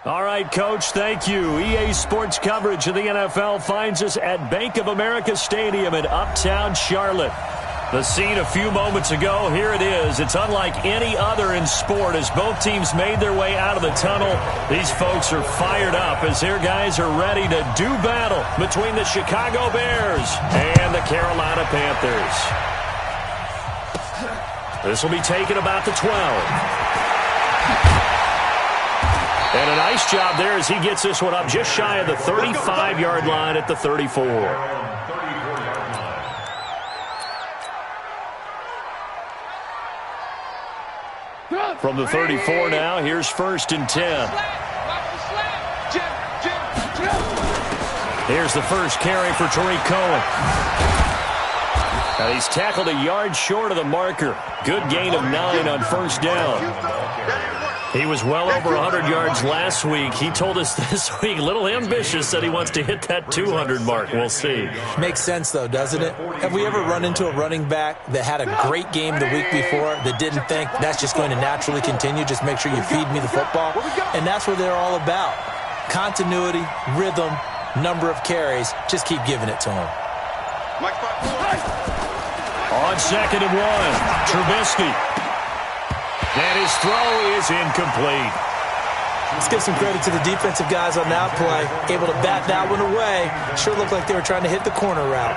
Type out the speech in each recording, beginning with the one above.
All right, Coach, thank you. EA Sports coverage of the NFL finds us at Bank of America Stadium in Uptown Charlotte. The scene a few moments ago, here it is. It's unlike any other in sport as both teams made their way out of the tunnel. These folks are fired up as their guys are ready to do battle between the Chicago Bears and the Carolina Panthers. This will be taken about the 12. And a nice job there as he gets this one up just shy of the 35-yard line at the 34. From the 34 now, here's 1st and 10. Here's the first carry for Tariq Cohen. And he's tackled a yard short of the marker. Good gain of 9 on 1st down. He was well over 100 yards last week. He told us this week, a little ambitious, that he wants to hit that 200 mark. We'll see. Makes sense, though, doesn't it? Have we ever run into a running back that had a great game the week before that didn't think that's just going to naturally continue? Just make sure you feed me the football. And that's what they're all about. Continuity, rhythm, number of carries. Just keep giving it to him. On 2nd and 1, Trubisky. And his throw is incomplete. Let's give some credit to the defensive guys on that play. Able to bat that one away. Sure looked like they were trying to hit the corner route.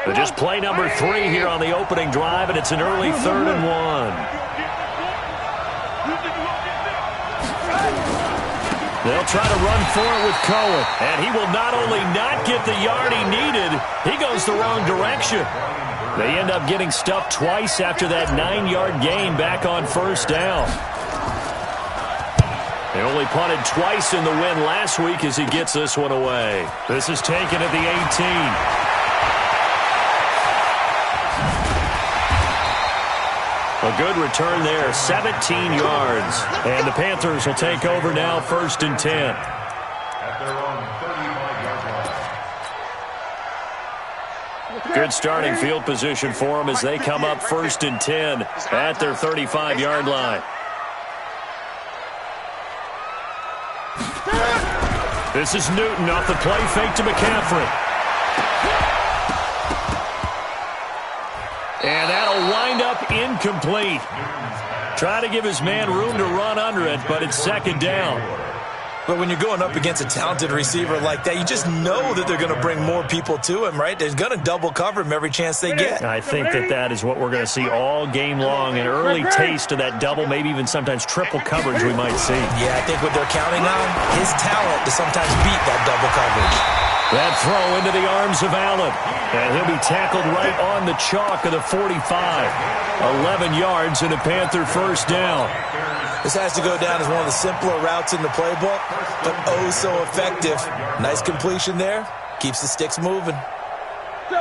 But just play number 3 here on the opening drive, and it's an early 3rd and 1. They'll try to run for it with Cohen. And he will not only not get the yard he needed, he goes the wrong direction. They end up getting stuffed twice after that 9-yard gain back on 1st down. They only punted twice in the win last week as he gets this one away. This is taken at the 18. A good return there, 17 yards. And the Panthers will take over now, 1st and 10. Good starting field position for them as they come up 1st and 10 at their 35-yard line. This is Newton off the play fake to McCaffrey. And that'll wind up incomplete. Try to give his man room to run under it, but it's 2nd down. But when you're going up against a talented receiver like that, you just know that they're going to bring more people to him, right? They're going to double cover him every chance they get. I think that is what we're going to see all game long. An early taste of that double, maybe even sometimes triple coverage we might see. Yeah, I think what they're counting on, his talent to sometimes beat that double coverage. That throw into the arms of Allen. And he'll be tackled right on the chalk of the 45. 11 yards and a Panther 1st down. This has to go down as one of the simpler routes in the playbook, but oh so effective. Nice completion there. Keeps the sticks moving. It's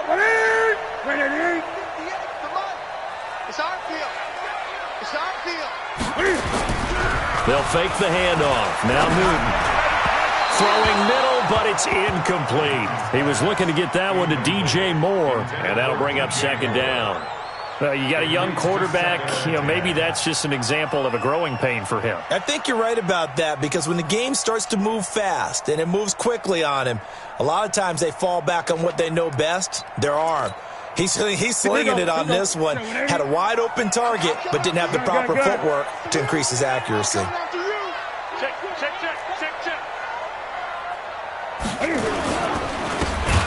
our field. It's our field. They'll fake the handoff. Now Newton. Throwing middle, but it's incomplete. He was looking to get that one to DJ Moore, and that'll bring up 2nd down. You got a young quarterback, maybe that's just an example of a growing pain for him. I think you're right about that, because when the game starts to move fast and it moves quickly on him, a lot of times they fall back on what they know best, their arm. He's slinging it on this one. Had a wide open target, but didn't have the proper footwork to increase his accuracy.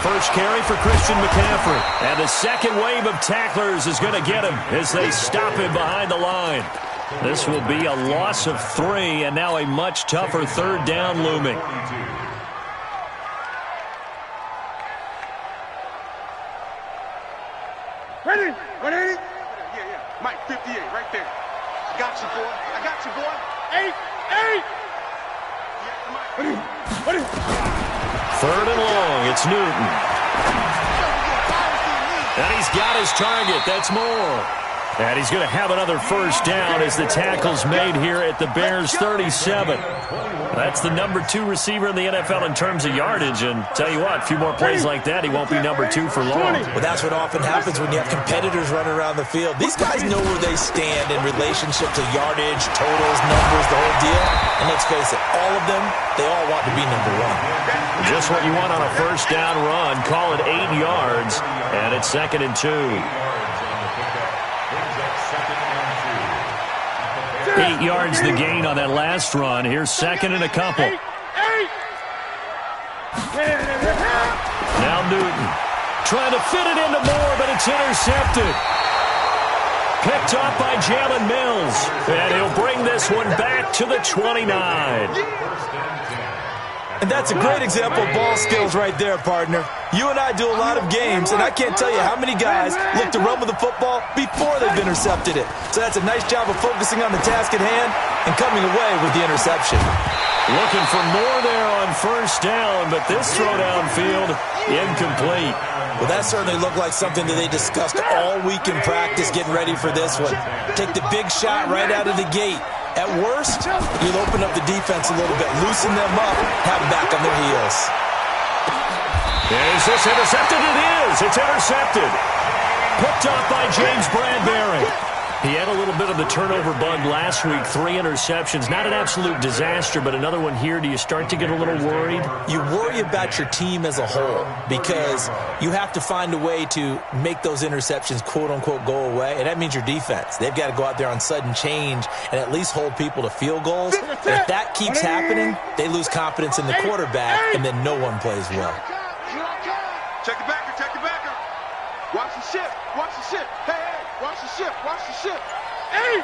First carry for Christian McCaffrey. And the second wave of tacklers is going to get him as they stop him behind the line. This will be a loss of 3, and now a much tougher 3rd down looming. Ready? 180? Yeah. Mike, 58, right there. I got you, boy. I got you, boy. 8. Ready? 3rd and long. It's Newton. And he's got his target. That's Moore. And he's going to have another first down as the tackle's made here at the Bears' 37. That's the number 2 receiver in the NFL in terms of yardage. And tell you what, a few more plays like that, he won't be number 2 for long. Well, that's what often happens when you have competitors running around the field. These guys know where they stand in relationship to yardage, totals, numbers, the whole deal. And let's face it, all of them, they all want to be number 1. Just what you want on a first down run. Call it 8 yards, and it's 2nd and 2. 8 yards the gain on that last run. Here's 2nd and a couple. Now Newton trying to fit it into Moore, but it's intercepted. Picked off by Jalen Mills, and he'll bring this one back to the 29. And that's a great example of ball skills right there, partner. You and I do a lot of games, and I can't tell you how many guys look to run with the football before they've intercepted it. So that's a nice job of focusing on the task at hand and coming away with the interception. Looking for more there on first down, but this throw downfield, incomplete. Well, that certainly looked like something that they discussed all week in practice getting ready for this one. Take the big shot right out of the gate. At worst, you'll open up the defense a little bit, loosen them up, have them back on their heels. Is this intercepted? It is. It's intercepted. Picked off by James Bradbury. He had a little bit of the turnover bug last week, 3 interceptions. Not an absolute disaster, but another one here. Do you start to get a little worried? You worry about your team as a whole because you have to find a way to make those interceptions, quote-unquote, go away, and that means your defense. They've got to go out there on sudden change and at least hold people to field goals. And if that keeps happening, they lose confidence in the quarterback, and then no one plays well. Check the backer, check the backer. Watch the ship, watch the ship. Hey, hey, watch the ship, watch the ship. Hey!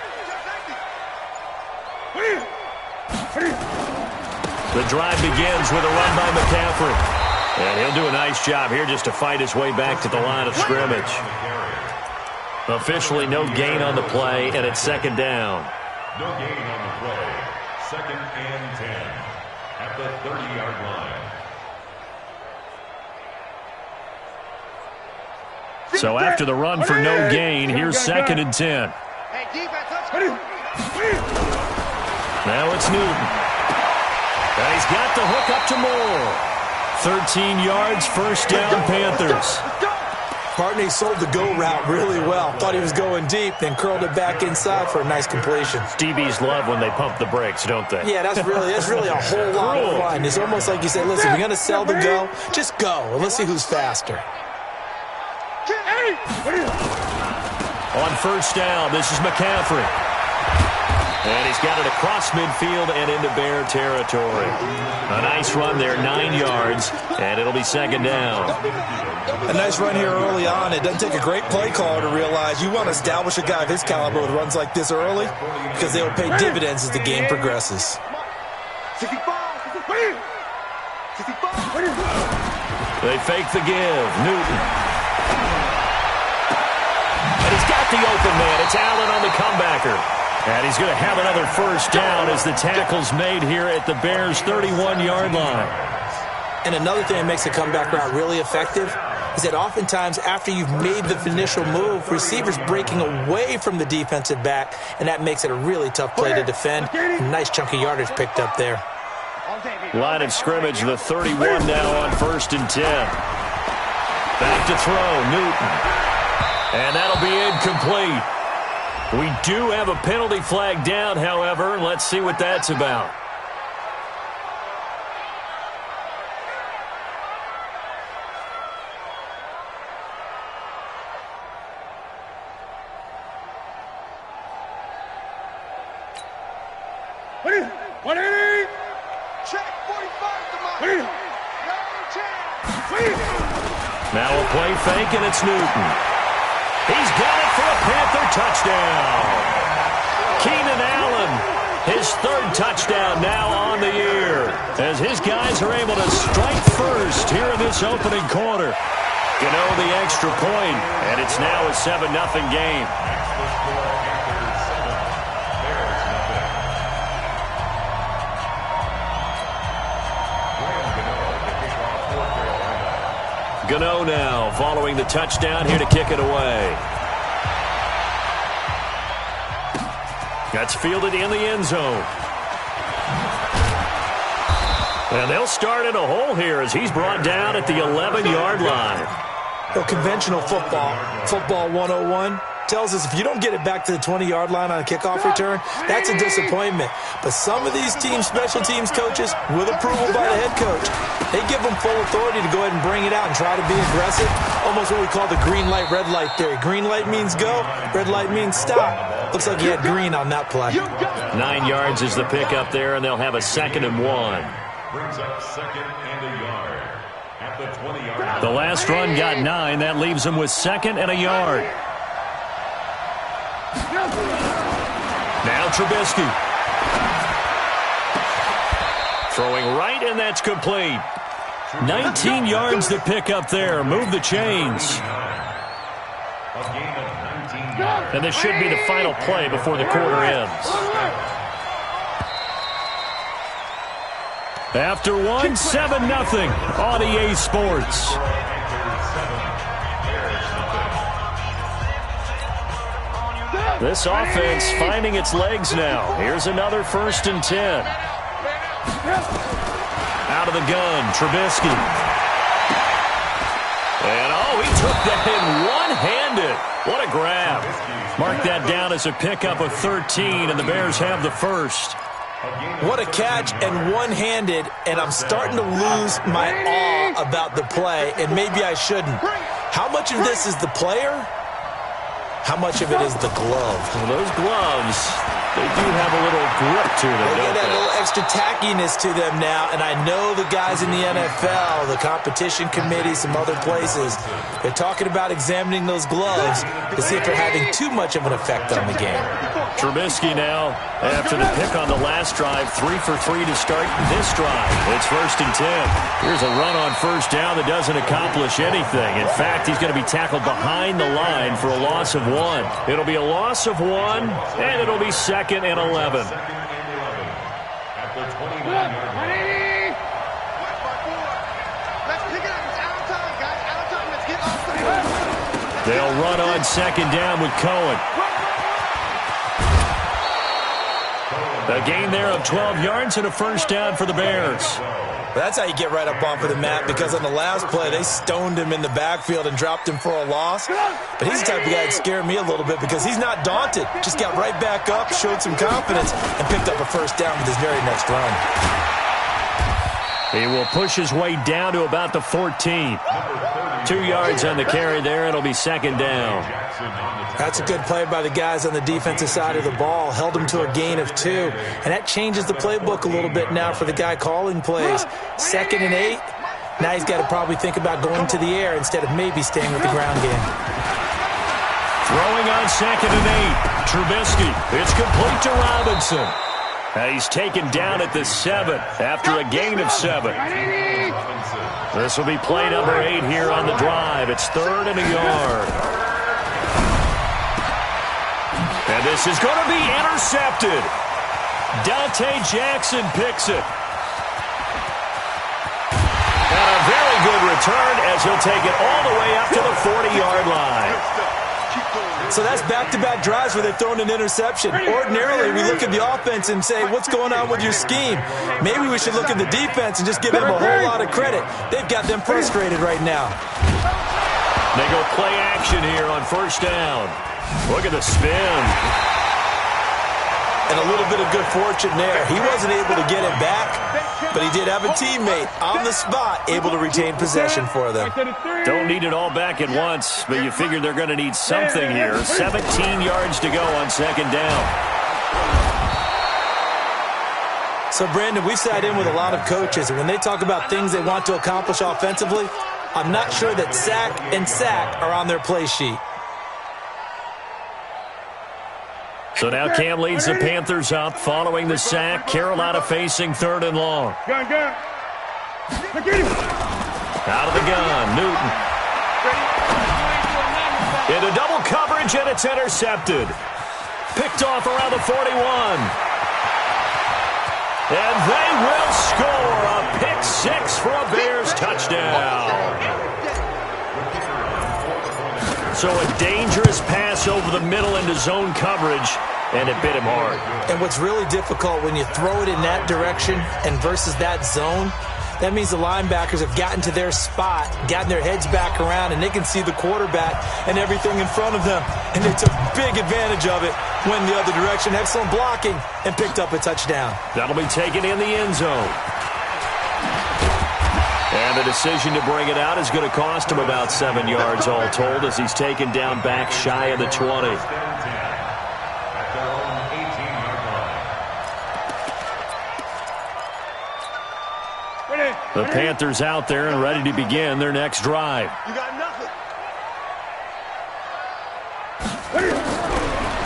The drive begins with a run by McCaffrey. And he'll do a nice job here just to fight his way back to the line of scrimmage. Officially no gain on the play, and it's 2nd down. No gain on the play. 2nd and 10 at the 30-yard line. So after the run for no gain, here's 2nd and 10. Now it's Newton. And he's got the hook up to Moore. 13 yards, first down, Panthers. Partner, he sold the go route really well. Thought he was going deep, then curled it back inside for a nice completion. DBs love when they pump the brakes, don't they? Yeah, that's really a whole lot of fun. It's almost like you said, listen, if you're going to sell the go, just go, and let's see who's faster. On first down, this is McCaffrey. And he's got it across midfield and into Bear territory. A nice run there, 9 yards, and it'll be 2nd down. A nice run here early on. It doesn't take a great play caller to realize you want to establish a guy of his caliber with runs like this early because they will pay dividends as the game progresses. They fake the give. Newton. And he's got the open man. It's Allen on the comebacker. And he's going to have another first down as the tackle's made here at the Bears' 31-yard line. And another thing that makes the comeback route really effective is that oftentimes after you've made the initial move, receivers breaking away from the defensive back, and that makes it a really tough play to defend. A nice chunk of yardage picked up there. Line of scrimmage, the 31 now on 1st and 10. Back to throw, Newton. And that'll be incomplete. We do have a penalty flag down, however. Let's see what that's about. Now a play fake, and it's Newton. He's got it for a Panther touchdown. Keenan Allen, his 3rd touchdown now on the year, as his guys are able to strike first here in this opening quarter. Gano the extra point, and it's now a 7-0 game. Gano now following the touchdown here to kick it away. That's fielded in the end zone. And they'll start in a hole here as he's brought down at the 11-yard line. Well, conventional football 101, tells us if you don't get it back to the 20-yard line on a kickoff return, that's a disappointment. But some of these teams, special teams coaches, with approval by the head coach, they give them full authority to go ahead and bring it out and try to be aggressive. Almost what we call the green light, red light theory. Green light means go, red light means stop. Looks like he had green on that play. 9 yards is the pickup there, and they'll have a 2nd and 1. Brings up 2nd and a yard at the 20-yard line. The last run got 9. That leaves them with 2nd and a yard. Now Trubisky. Throwing right, and that's complete. 19 yards to pick up there. Move the chains. A gain of 19 yards. And this should be the final play before the quarter ends. After 1, 7-0 on EA Sports. This offense finding its legs now. Here's another 1st and 10. Out of the gun, Trubisky. And, he took that in one-handed. What a grab. Mark that down as a pickup of 13, and the Bears have the first. What a catch and one-handed, and I'm starting to lose my awe about the play, and maybe I shouldn't. How much of this is the player? How much of it is the glove? Well, those gloves, they do have a little grip to them, They don't get that they? little extra tackiness to them now, and I know the guys in the NFL, the competition committee, some other places, they're talking about examining those gloves to see if they're having too much of an effect on the game. Trubisky now, after the pick on the last drive, 3 for 3 to start this drive. It's 1st and 10. Here's a run on 1st down that doesn't accomplish anything. In fact, he's going to be tackled behind the line for a loss of 1. It'll be a loss of 1, and it'll be 2nd and 11. At the 29-yard line. Let's pick it up. It's out of time, guys. Out of time. Let's get off the field. They'll run on 2nd down with Cohen. A gain there of 12 yards and a 1st down for the Bears. That's how you get right up off of the mat, because on the last play, they stoned him in the backfield and dropped him for a loss. But he's the type of guy that scared me a little bit because he's not daunted. Just got right back up, showed some confidence, and picked up a 1st down with his very next run. He will push his way down to about the 14. 2 yards on the carry there. It'll be 2nd down. That's a good play by the guys on the defensive side of the ball. Held him to a gain of 2. And that changes the playbook a little bit now for the guy calling plays. 2nd and 8. Now he's got to probably think about going to the air instead of maybe staying with the ground game. Throwing on 2nd and 8. Trubisky. It's complete to Robinson. He's taken down at the 7 after a gain of 7. This will be play number 8 here on the drive. It's 3rd and a yard. And this is going to be intercepted. Dante Jackson picks it. And a very good return as he'll take it all the way up to the 40-yard line. So that's back-to-back drives where they've thrown an interception. Ordinarily, we look at the offense and say, what's going on with your scheme? Maybe we should look at the defense and just give them a whole lot of credit. They've got them frustrated right now. They go play action here on 1st down. Look at the spin. And a little bit of good fortune there. He wasn't able to get it back, but he did have a teammate on the spot able to retain possession for them. Don't need it all back at once, but you figure they're going to need something here. 17 yards to go on 2nd down. So, Brandon, we've sat in with a lot of coaches, and when they talk about things they want to accomplish offensively, I'm not sure that sack and sack are on their play sheet. So now Cam leads the Panthers up following the sack. Carolina facing 3rd and long. Gun. Out of the gun, Newton. Into double coverage, and it's intercepted. Picked off around the 41. And they will score a pick 6 for a Bears touchdown. So a dangerous pass over the middle into zone coverage. and it bit him hard. And what's really difficult when you throw it in that direction and versus that zone, that means the linebackers have gotten to their spot, gotten their heads back around, and they can see the quarterback and everything in front of them. And they took big advantage of it, went the other direction, excellent blocking, and picked up a touchdown. That'll be taken in the end zone. And the decision to bring it out is going to cost him about 7 yards all told as he's taken down back shy of the 20. The Panthers out there and ready to begin their next drive. You got nothing.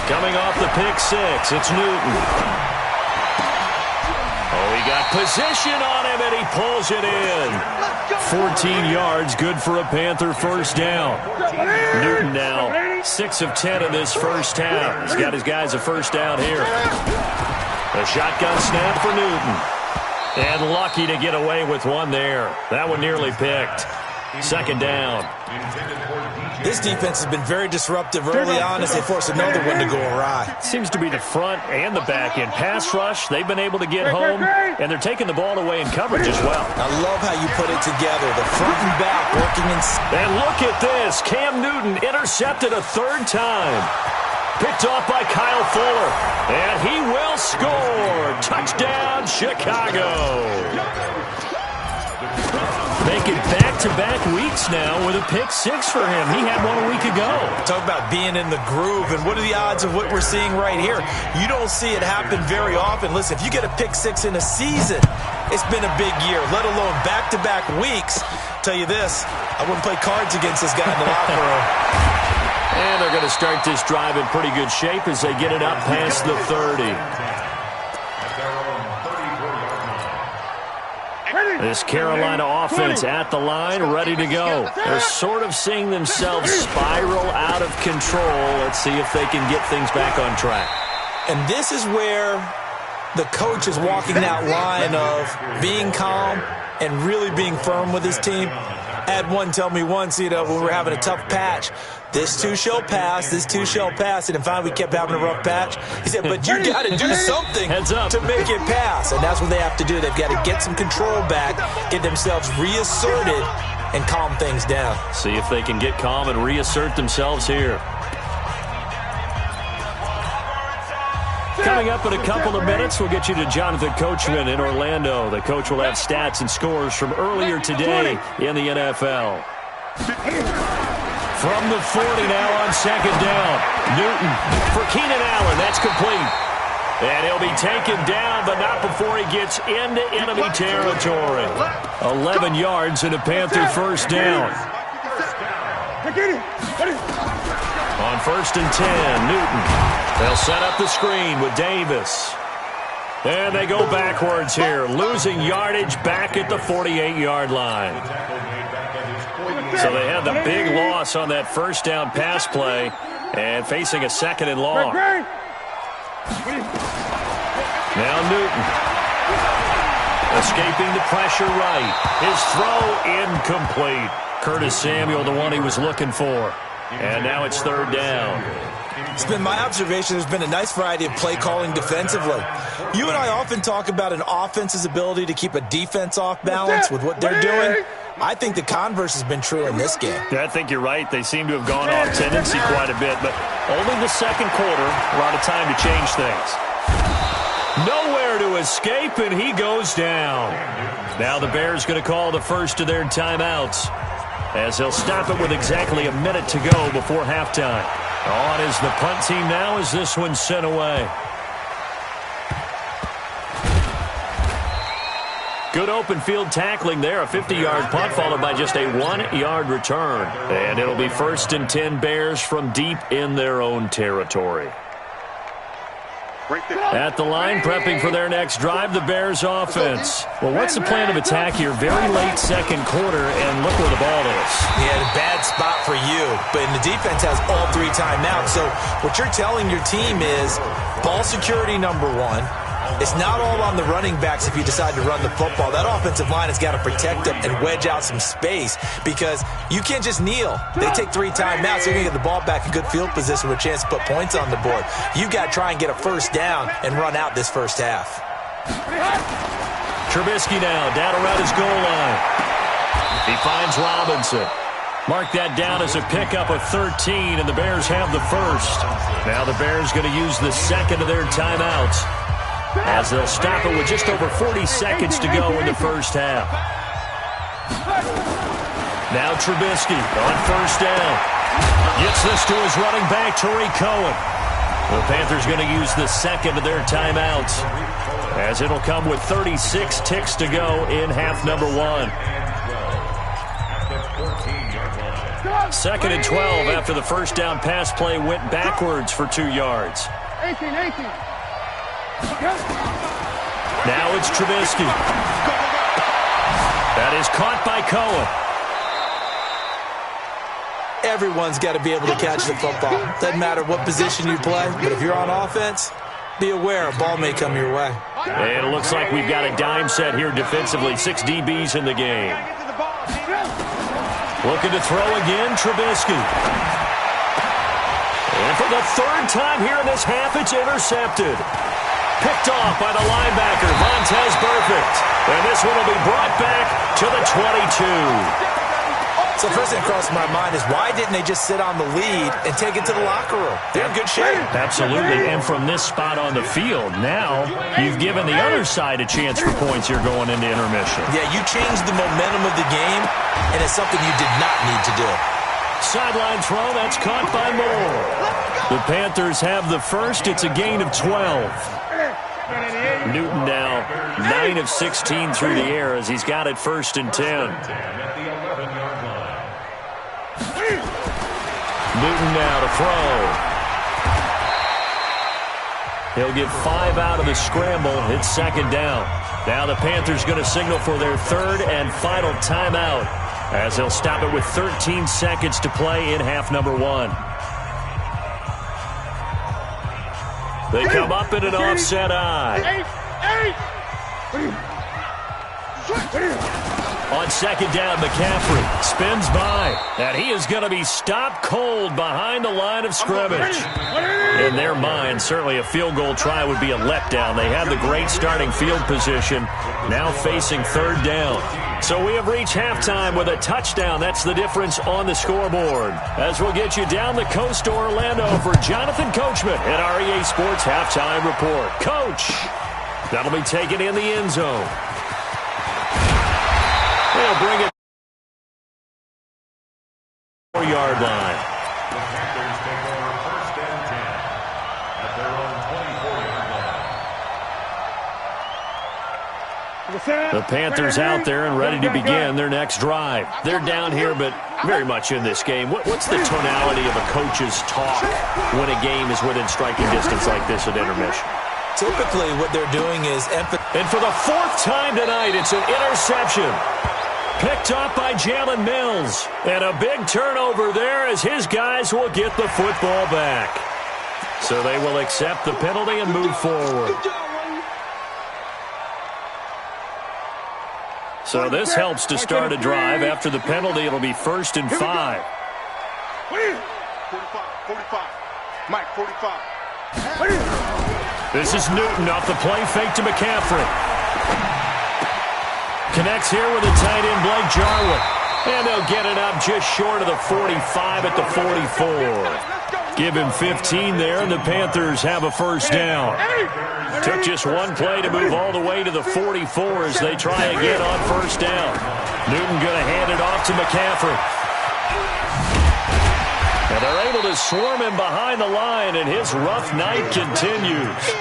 Coming off the pick six, it's Newton. Oh, he got position on him, and he pulls it in. 14 yards, good for a Panther first down. Newton now 6 of 10 in this first half. He's got his guys a first down here. A shotgun snap for Newton. And lucky to get away with one there. That one nearly picked. Second down. This defense has been very disruptive early on as they force another one to go awry. Seems to be the front and the back end. Pass rush, they've been able to get home, and they're taking the ball away in coverage as well. I love how you put it together. The front and back working in. And look at this. Cam Newton intercepted a third time. Picked off by Kyle Fuller. And he will score. Touchdown, Chicago. Making back-to-back weeks now with a pick six for him. He had one a week ago. Talk about being in the groove, and what are the odds of what we're seeing right here? You don't see it happen very often. Listen, if you get a pick six in a season, it's been a big year, let alone back-to-back weeks. Tell you this, I wouldn't play cards against this guy in the locker room. And they're going to start this drive in pretty good shape as they get it up past the 30. This Carolina offense at the line, ready to go. They're sort of seeing themselves spiral out of control. Let's see if they can get things back on track. And this is where the coach is walking that line of being calm and really being firm with his team. I had one tell me once, when we were having a tough patch, this too shall pass, this too shall pass. And finally we kept having a rough patch. He said, but you got to do something to make it pass. And that's what they have to do. They've got to get some control back, get themselves reasserted, and calm things down. See if they can get calm and reassert themselves here. Coming up in a couple of minutes, we'll get you to Jonathan Coachman in Orlando. The coach will have stats and scores from earlier today in the NFL. From the 40 now on second down. Newton for Keenan Allen. That's complete. And he'll be taken down, but not before he gets into enemy territory. 11 yards and a Panther first down. On first and 10, Newton. They'll set up the screen with Davis. And they go backwards here, losing yardage back at the 48-yard line. So they had the big loss on that first down pass play and facing a second and long. Now Newton. Escaping the pressure right. His throw incomplete. Curtis Samuel, the one he was looking for. And now it's third down. It's been my observation there's been a nice variety of play calling defensively. You and I often talk about an offense's ability to keep a defense off balance with what they're doing. I think the converse has been true in this game. Yeah, I think you're right. They seem to have gone off tendency quite a bit, but only the second quarter, a lot of time to change things. Nowhere to escape, and he goes down. Now the Bears going to call the first of their timeouts as they'll stop it with exactly a minute to go before halftime. On is the punt team now as this one's sent away. Good open field tackling there. A 50-yard punt followed by just a 1-yard return. And it'll be first and 10 Bears from deep in their own territory. At the line, prepping for their next drive, the Bears offense. Well, what's the plan of attack here? Very late second quarter, and look where the ball is. Yeah, a bad spot for you, but the defense has all 3 timeouts. So what you're telling your team is ball security number 1, It's not all on the running backs if you decide to run the football. That offensive line has got to protect them and wedge out some space because you can't just kneel. They take 3 timeouts. You're going to get the ball back in good field position with a chance to put points on the board. You've got to try and get a first down and run out this first half. Trubisky now down around his goal line. He finds Robinson. Mark that down as a pickup of 13, and the Bears have the first. Now the Bears going to use the second of their timeouts as they'll stop it with just over 40 seconds to go in the first half. Now Trubisky on first down. Gets this to his running back, Tariq Cohen. The Panthers going to use the second of their timeouts as it'll come with 36 ticks to go in half number 1. 2nd and 12 after the first down pass play went backwards for 2 yards. 18. Now it's Trubisky. That is caught by Cohen. Everyone's got to be able to catch the football. Doesn't matter what position you play, but if you're on offense, be aware a ball may come your way. And it looks like we've got a dime set here defensively. 6 DBs in the game. Looking to throw again, Trubisky. And for the 3rd time here in this half, it's intercepted. Picked off by the linebacker, Vontaze Burfict. And this one will be brought back to the 22. So first thing that crossed my mind is why didn't they just sit on the lead and take it to the locker room? They're in good shape. Absolutely, and from this spot on the field, now you've given the other side a chance for points here going into intermission. Yeah, you changed the momentum of the game, and it's something you did not need to do. Sideline throw, that's caught by Moore. The Panthers have the first. It's a gain of 12. Newton now 9 of 16 through the air as he's got it 1st and 10. Newton now to throw. He'll get 5 out of the scramble. It's 2nd down. Now the Panthers going to signal for their 3rd and final timeout as they'll stop it with 13 seconds to play in half number 1. They come up in an offset eye. On 2nd down, McCaffrey spins by, and he is going to be stopped cold behind the line of scrimmage. In their mind, certainly a field goal try would be a letdown. They have the great starting field position, now facing 3rd down. So we have reached halftime with a touchdown. That's the difference on the scoreboard. As we'll get you down the coast to Orlando for Jonathan Coachman at our EA Sports Halftime Report. Coach, that'll be taken in the end zone. They'll bring it 4-yard line. The Panthers take over 1st and 10 at their own 24-yard line. The Panthers out there and ready to begin their next drive. They're down here, but very much in this game. What's the tonality of a coach's talk when a game is within striking distance like this at intermission? Typically, what they're doing is and for the 4th time tonight, it's an interception. Picked up by Jalen Mills. And a big turnover there as his guys will get the football back. So they will accept the penalty and move forward. So this helps to start a drive. After the penalty, it'll be 1st and 5. 45. Mike, 45. This is Newton off the play fake to McCaffrey. Connects here with a tight end, Blake Jarwin. And they'll get it up just short of the 45 at the 44. Give him 15 there, and the Panthers have a 1st down. Took just one play to move all the way to the 44 as they try again on 1st down. Newton going to hand it off to McCaffrey. And they're able to swarm him behind the line, and his rough night continues.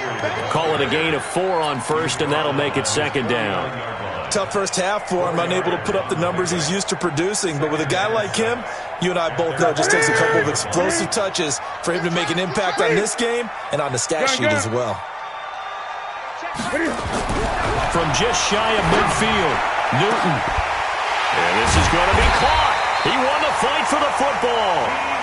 Call it a gain of 4 on 1st, and that'll make it 2nd down. tough first half for him, unable to put up the numbers he's used to producing. But with a guy like him, you and I both know it just takes a couple of explosive touches for him to make an impact on this game and on the stat sheet as well. From just shy of midfield, Newton. And this is going to be caught. He won the fight for the football.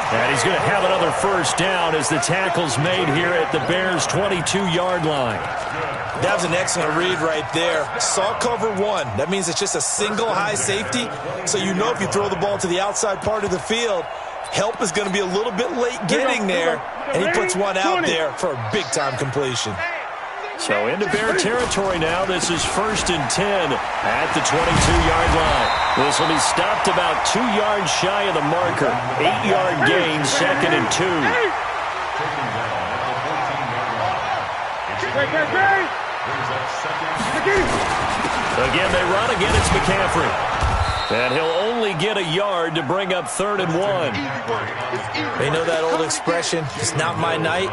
And he's going to have another first down as the tackle's made here at the Bears' 22-yard line. That was an excellent read right there. Saw cover one. That means it's just a single high safety. So you know if you throw the ball to the outside part of the field, help is going to be a little bit late getting there. And he puts one out there for a big-time completion. So into Bear territory now. This is 1st and 10 at the 22-yard line. This will be stopped about 2 yards shy of the marker. 8-yard gain, 2nd and 2. Again, they run. Again, it's McCaffrey. And he'll only get a yard to bring up 3rd and 1. They know that old expression, it's not my night.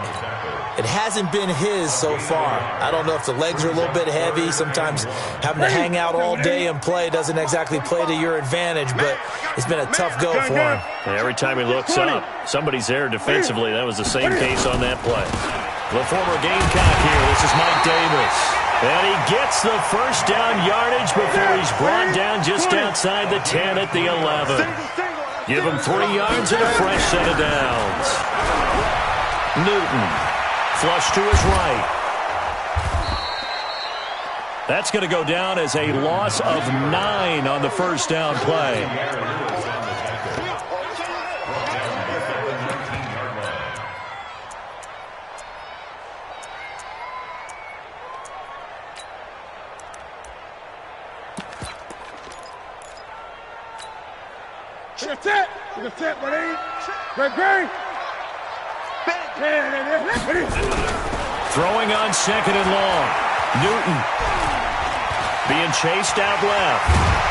It hasn't been his so far. I don't know if the legs are a little bit heavy. Sometimes having to hang out all day and play doesn't exactly play to your advantage, but it's been a tough go for him. And every time he looks up, somebody's there defensively. That was the same case on that play. The former Gamecock here. This is Mike Davis. And he gets the first down yardage before he's brought down just outside the 10 at the 11. Give him 3 yards and a fresh set of downs. Newton. Flush to his right. That's going to go down as a loss of 9 on the first down play. That's it. That's it, buddy. Great. Throwing on 2nd and long. Newton being chased out left.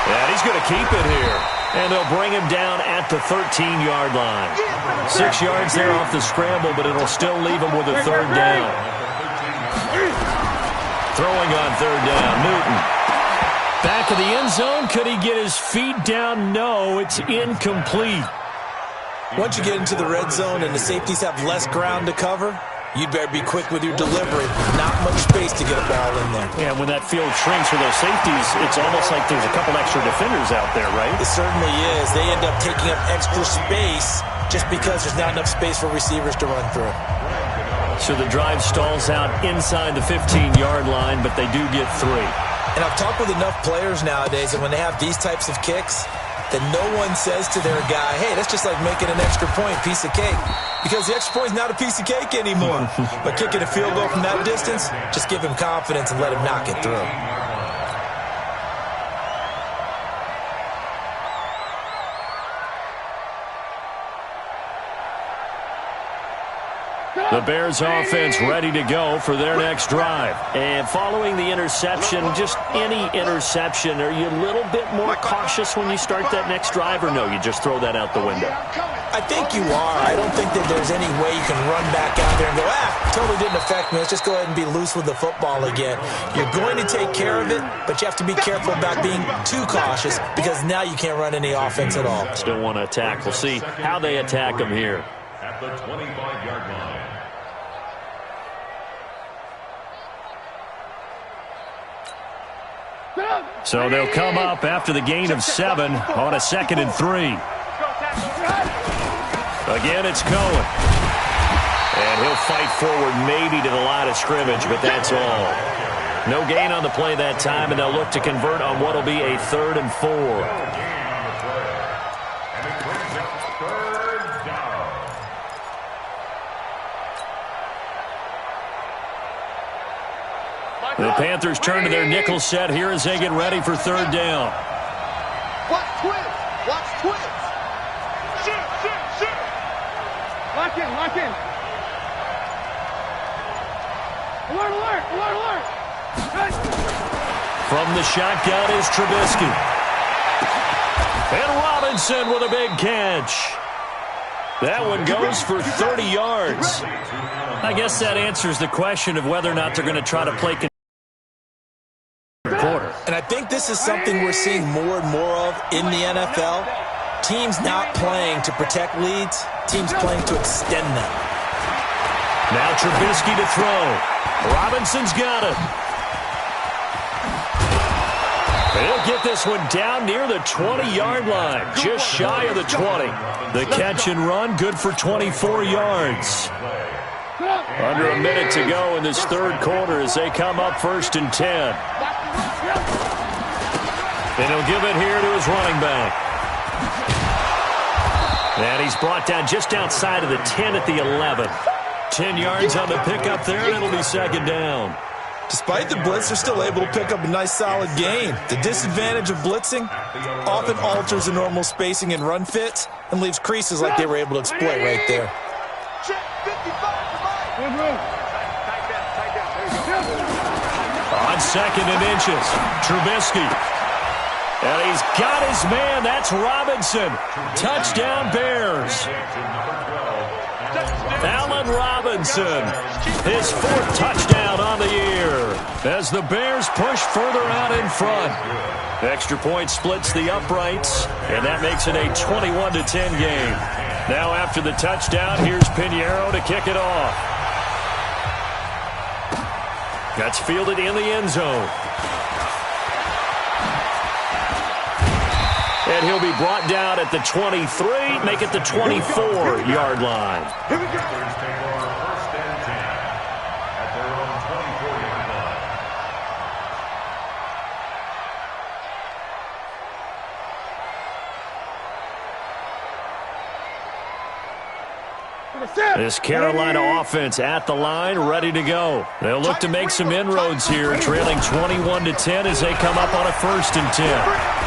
And he's going to keep it here. And they'll bring him down at the 13-yard line. 6 yards there off the scramble, but it'll still leave him with a 3rd down. Throwing on 3rd down, Newton. Back of the end zone. Could he get his feet down? No, it's incomplete. Once you get into the red zone and the safeties have less ground to cover, you'd better be quick with your delivery. Not much space to get a ball in there. Yeah, when that field shrinks for those safeties, it's almost like there's a couple extra defenders out there, right? It certainly is. They end up taking up extra space just because there's not enough space for receivers to run through. So the drive stalls out inside the 15-yard line, but they do get 3. And I've talked with enough players nowadays that when they have these types of kicks, that no one says to their guy, hey, that's just like making an extra point, piece of cake. Because the extra point is not a piece of cake anymore. But kicking a field goal from that distance, just give him confidence and let him knock it through. The Bears offense ready to go for their next drive. And following the interception, just any interception, are you a little bit more cautious when you start that next drive, or no, you just throw that out the window? I think you are. I don't think that there's any way you can run back out there and go, totally didn't affect me. Let's just go ahead and be loose with the football again. You're going to take care of it, but you have to be careful about being too cautious because now you can't run any offense at all. Still want to attack. We'll see how they attack them here. At the 25-yard line. So they'll come up after the gain of 7 on a 2nd and 3. Again, it's Cohen. And he'll fight forward maybe to the line of scrimmage, but that's all. No gain on the play that time, and they'll look to convert on what will be a 3rd and 4. The Panthers turn to their nickel set here as they get ready for 3rd down. Watch twins. Watch twins. Shoot. Lock in. Alert. From the shotgun is Trubisky. And Robinson with a big catch. That one goes for 30 yards. I guess that answers the question of whether or not they're going to try to play quarter. And I think this is something we're seeing more and more of in the NFL. Teams not playing to protect leads, teams playing to extend them. Now Trubisky to throw. Robinson's got it. He'll get this one down near the 20-yard line, just shy of the 20. The catch and run, good for 24 yards. Under a minute to go in this third quarter as they come up 1st and 10. And he'll give it here to his running back. And he's brought down just outside of the 10 at the 11. 10 yards on the pickup there, and it'll be 2nd down. Despite the blitz, they're still able to pick up a nice, solid gain. The disadvantage of blitzing often alters the normal spacing and run fits and leaves creases like they were able to exploit right there. On 2nd and inches, Trubisky. And he's got his man. That's Robinson. Touchdown, Bears. Allen Robinson, his 4th touchdown on the year as the Bears push further out in front. Extra point splits the uprights, and that makes it a 21-10 game. Now after the touchdown, here's Pinheiro to kick it off. That's fielded in the end zone. And he'll be brought down at the 23, make it the 24-yard line. Here we go. Take over 1st and 10 at their own 24-yard line. This Carolina offense at the line, ready to go. They'll look to make some inroads here, trailing 21-10 as they come up on a 1st and 10.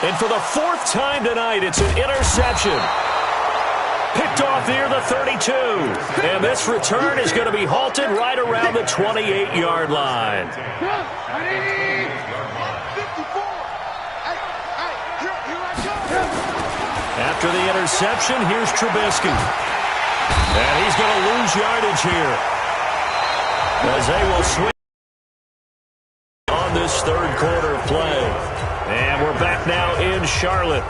And for the 4th time tonight, it's an interception. Picked off near the 32. And this return is going to be halted right around the 28-yard line. After the interception, here's Trubisky. And he's going to lose yardage here as they will swing on this third quarter of play. And we're back now in Charlotte.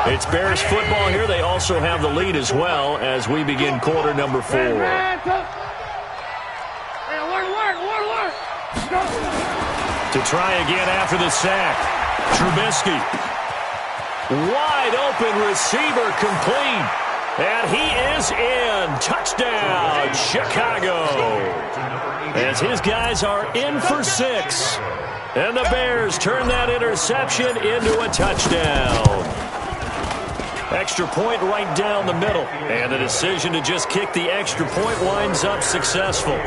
It's Bears football here. They also have the lead as well as we begin quarter number 4. To try again after the sack. Trubisky. Wide open receiver complete. And he is in. Touchdown, Chicago. As his guys are in for 6. And the Bears turn that interception into a touchdown. Extra point right down the middle. And the decision to just kick the extra point winds up successful.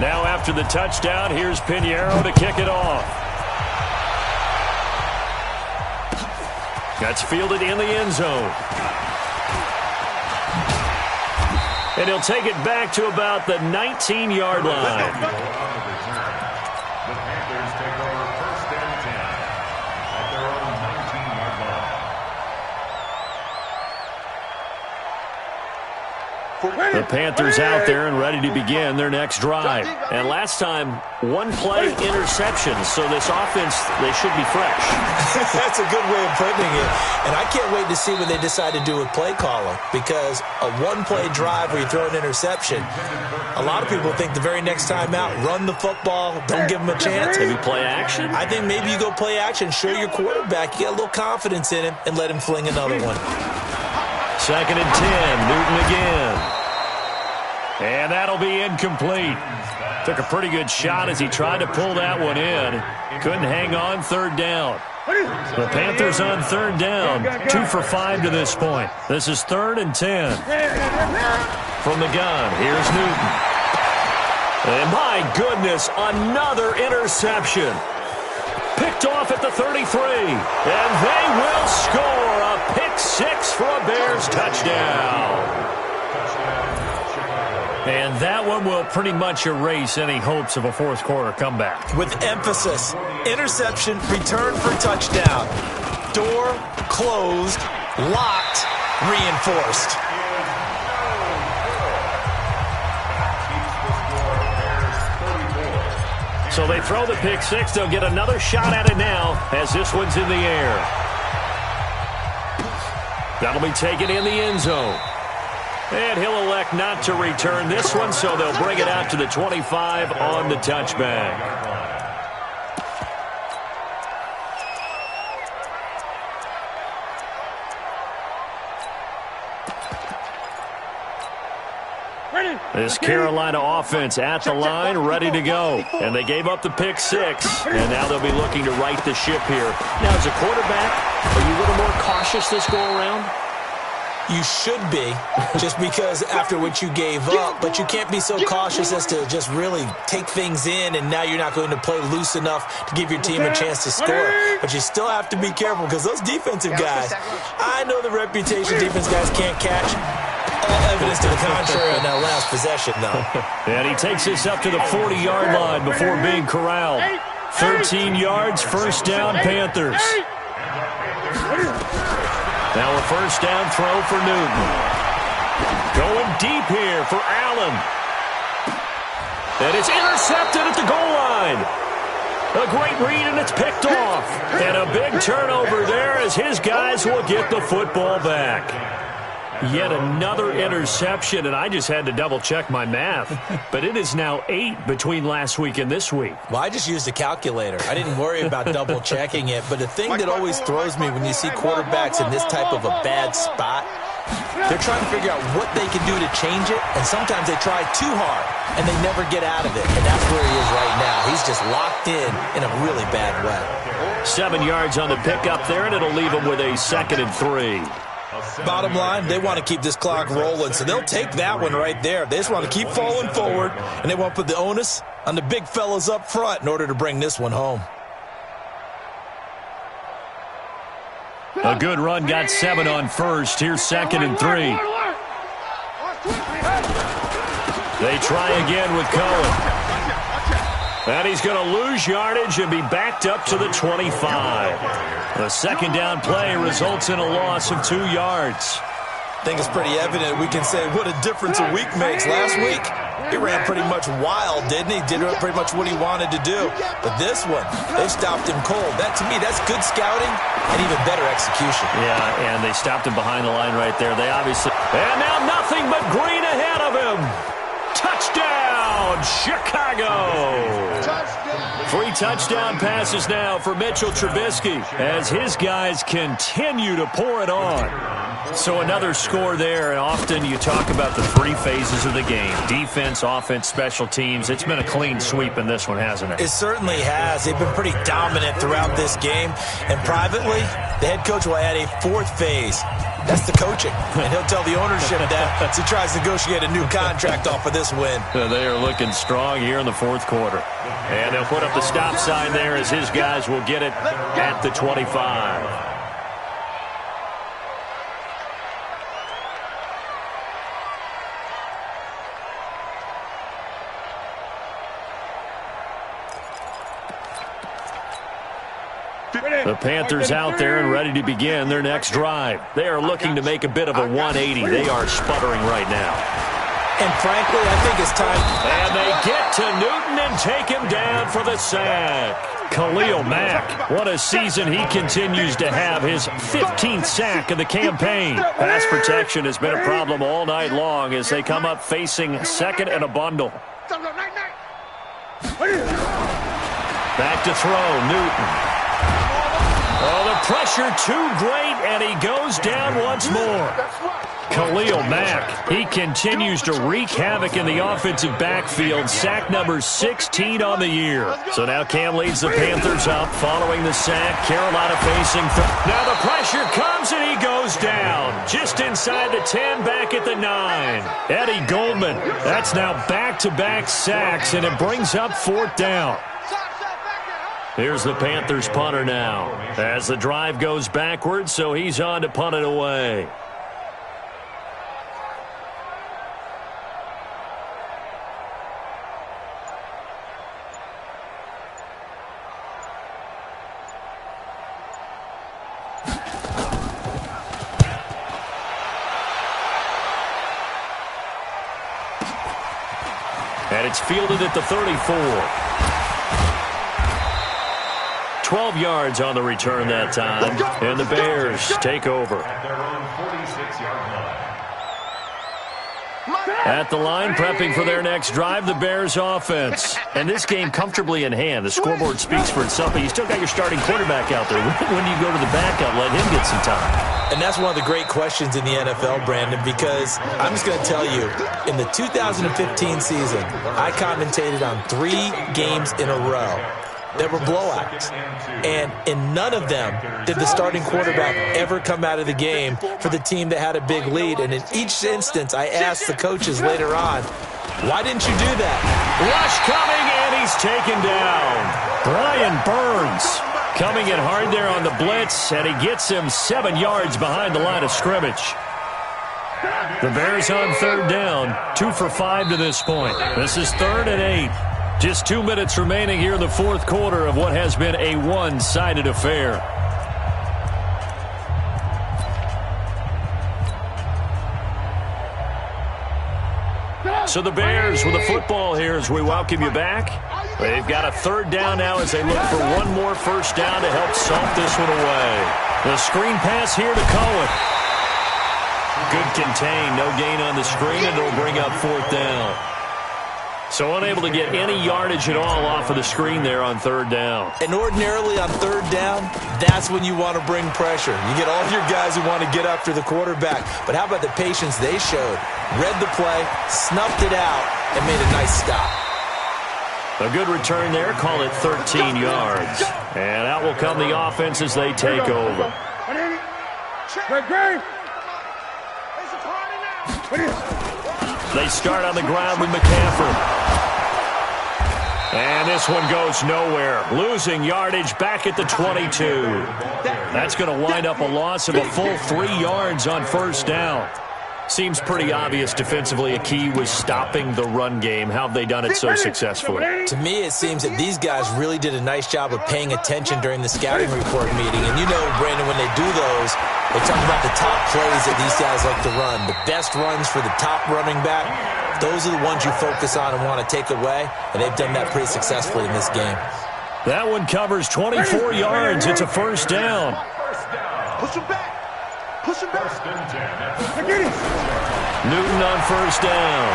Now after the touchdown, here's Pinheiro to kick it off. That's fielded in the end zone. And he'll take it back to about the 19-yard line. The Panthers take over 1st and 10 at their own 19-yard line. The Panthers out there and ready to begin their next drive. And last time, 1-play interception, so this offense, they should be fresh. That's a good way of putting it. And I can't wait to see what they decide to do with play calling, because a 1-play drive where you throw an interception, a lot of people think the very next time out, run the football, don't give them a chance. Maybe play action? I think maybe you go play action, show your quarterback, you get a little confidence in him, and let him fling another one. 2nd and 10, Newton again. And that'll be incomplete. Took a pretty good shot as he tried to pull that one in. Couldn't hang on 3rd down. The Panthers on 3rd down. 2 for 5 to this point. This is 3rd and 10. From the gun, here's Newton. And my goodness, another interception. Picked off at the 33. And they will score a pick 6 for a Bears touchdown. And that one will pretty much erase any hopes of a 4th quarter comeback. With emphasis, interception, return for touchdown. Door closed, locked, reinforced. So they throw the pick 6. They'll get another shot at it now as this one's in the air. That'll be taken in the end zone. And he'll elect not to return this one, so they'll bring it out to the 25 on the touchback. This Carolina offense at the line, ready to go. And they gave up the pick six, and now they'll be looking to right the ship here. Now, as a quarterback, are you a little more cautious this go-around? You should be, just because after what you gave up, but you can't be so cautious as to just really take things in, and now you're not going to play loose enough to give your team a chance to score. But you still have to be careful, because those defensive guys, I know the reputation defense guys can't catch. All evidence to the contrary on that last possession, though. And he takes this up to the 40-yard line before being corralled. 13 yards, first down, Panthers. Now a first down throw for Newton. Going deep here for Allen. And it's intercepted at the goal line. A great read, and it's picked off. And a big turnover there as his guys will get the football back. Yet another interception, and I just had to double-check my math. But it is now 8 between last week and this week. Well, I just used a calculator. I didn't worry about double-checking it. But the thing that always throws me when you see quarterbacks in this type of a bad spot, they're trying to figure out what they can do to change it, and sometimes they try too hard, and they never get out of it. And that's where he is right now. He's just locked in a really bad way. 7 yards on the pickup there, and it'll leave him with a 2nd and 3. Bottom line, they want to keep this clock rolling, so they'll take that one right there. They just want to keep falling forward, and they want to put the onus on the big fellas up front in order to bring this one home. A good run, got 7 on first. Here's 2nd and 3. They try again with Cohen. And he's going to lose yardage and be backed up to the 25. The second down play results in a loss of 2 yards. I think it's pretty evident. We can say what a difference a week makes. Last week, he ran pretty much wild, didn't he? Did pretty much what he wanted to do. But this one, they stopped him cold. That, to me, that's good scouting and even better execution. Yeah, and they stopped him behind the line right there. They obviously... And now nothing but green ahead of him. Touchdown, Chicago! Touchdown. 3 touchdown passes now for Mitchell Trubisky as his guys continue to pour it on. So another score there, and often you talk about the 3 phases of the game. Defense, offense, special teams. It's been a clean sweep in this one, hasn't it? It certainly has. They've been pretty dominant throughout this game. And privately, the head coach will add a 4th phase. That's the coaching. And he'll tell the ownership that as he tries to negotiate a new contract off of this win. They are looking strong here in the 4th quarter. And they'll put up the stop sign there as his guys will get it at the 25. The Panthers out there and ready to begin their next drive. They are looking to make a bit of a 180. They are sputtering right now. And frankly, I think it's time. And they get to Newton and take him down for the sack. Khalil Mack, what a season he continues to have. His 15th sack of the campaign. Pass protection has been a problem all night long as they come up facing 2nd and a bundle. Back to throw, Newton. Oh, the pressure too great, and he goes down once more. Khalil Mack, he continues to wreak havoc in the offensive backfield. Sack number 16 on the year. So now Cam leads the Panthers up following the sack. Carolina facing. Now the pressure comes, and he goes down. Just inside the 10, back at the 9. Eddie Goldman, that's now back-to-back sacks, and it brings up 4th down. Here's the Panthers punter now as the drive goes backwards, so he's on to punt it away. And it's fielded at the 34. 12 yards on the return that time, and the Bears take over. At their own 46-yard line. At the line, prepping for their next drive, the Bears offense. And this game comfortably in hand. The scoreboard speaks for itself, but you still got your starting quarterback out there. When do you go to the backup, let him get some time? And that's one of the great questions in the NFL, Brandon, because I'm just going to tell you, in the 2015 season, I commentated on 3 games in a row that were blowouts. And in none of them did the starting quarterback ever come out of the game for the team that had a big lead. And in each instance, I asked the coaches later on, why didn't you do that? Rush coming, and he's taken down. Brian Burns coming in hard there on the blitz, and he gets him 7 yards behind the line of scrimmage. The Bears on third down, 2 for 5 to this point. This is 3rd and 8. Just 2 minutes remaining here in the fourth quarter of what has been a one-sided affair. So the Bears with the football here as we welcome you back. They've got a 3rd down now as they look for one more first down to help salt this one away. The screen pass here to Cohen. Good contain, no gain on the screen, and it'll bring up 4th down. So unable to get any yardage at all off of the screen there on 3rd down. And ordinarily on 3rd down, that's when you want to bring pressure. You get all your guys who want to get after the quarterback. But how about the patience they showed? Read the play, snuffed it out, and made a nice stop. A good return there, call it 13 yards. And out will come the offense as they take over. They start on the ground with McCaffrey. And this one goes nowhere. Losing yardage back at the 22. That's going to wind up a loss of a full 3 yards on first down. Seems pretty obvious defensively a key was stopping the run game. How have they done it so successfully? To me, it seems that these guys really did a nice job of paying attention during the scouting report meeting. And you know, Brandon, when they do those, they talk about the top plays that these guys like to run. The best runs for the top running back, those are the ones you focus on and want to take away. And they've done that pretty successfully in this game. That one covers 24 yards. It's a first down. Push him back. Push him back. Newton on first down.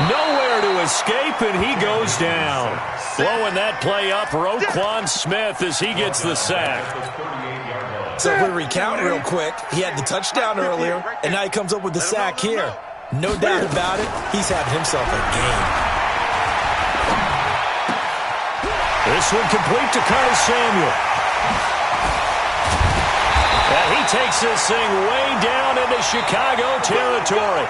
Nowhere to escape, and he goes down. Blowing that play up, Roquan Smith as he gets the sack. So if we recount real quick, he had the touchdown earlier, and now he comes up with the sack here. No doubt about it, he's having himself a game. This one complete to Curtis Samuel. And he takes this thing way down into Chicago territory.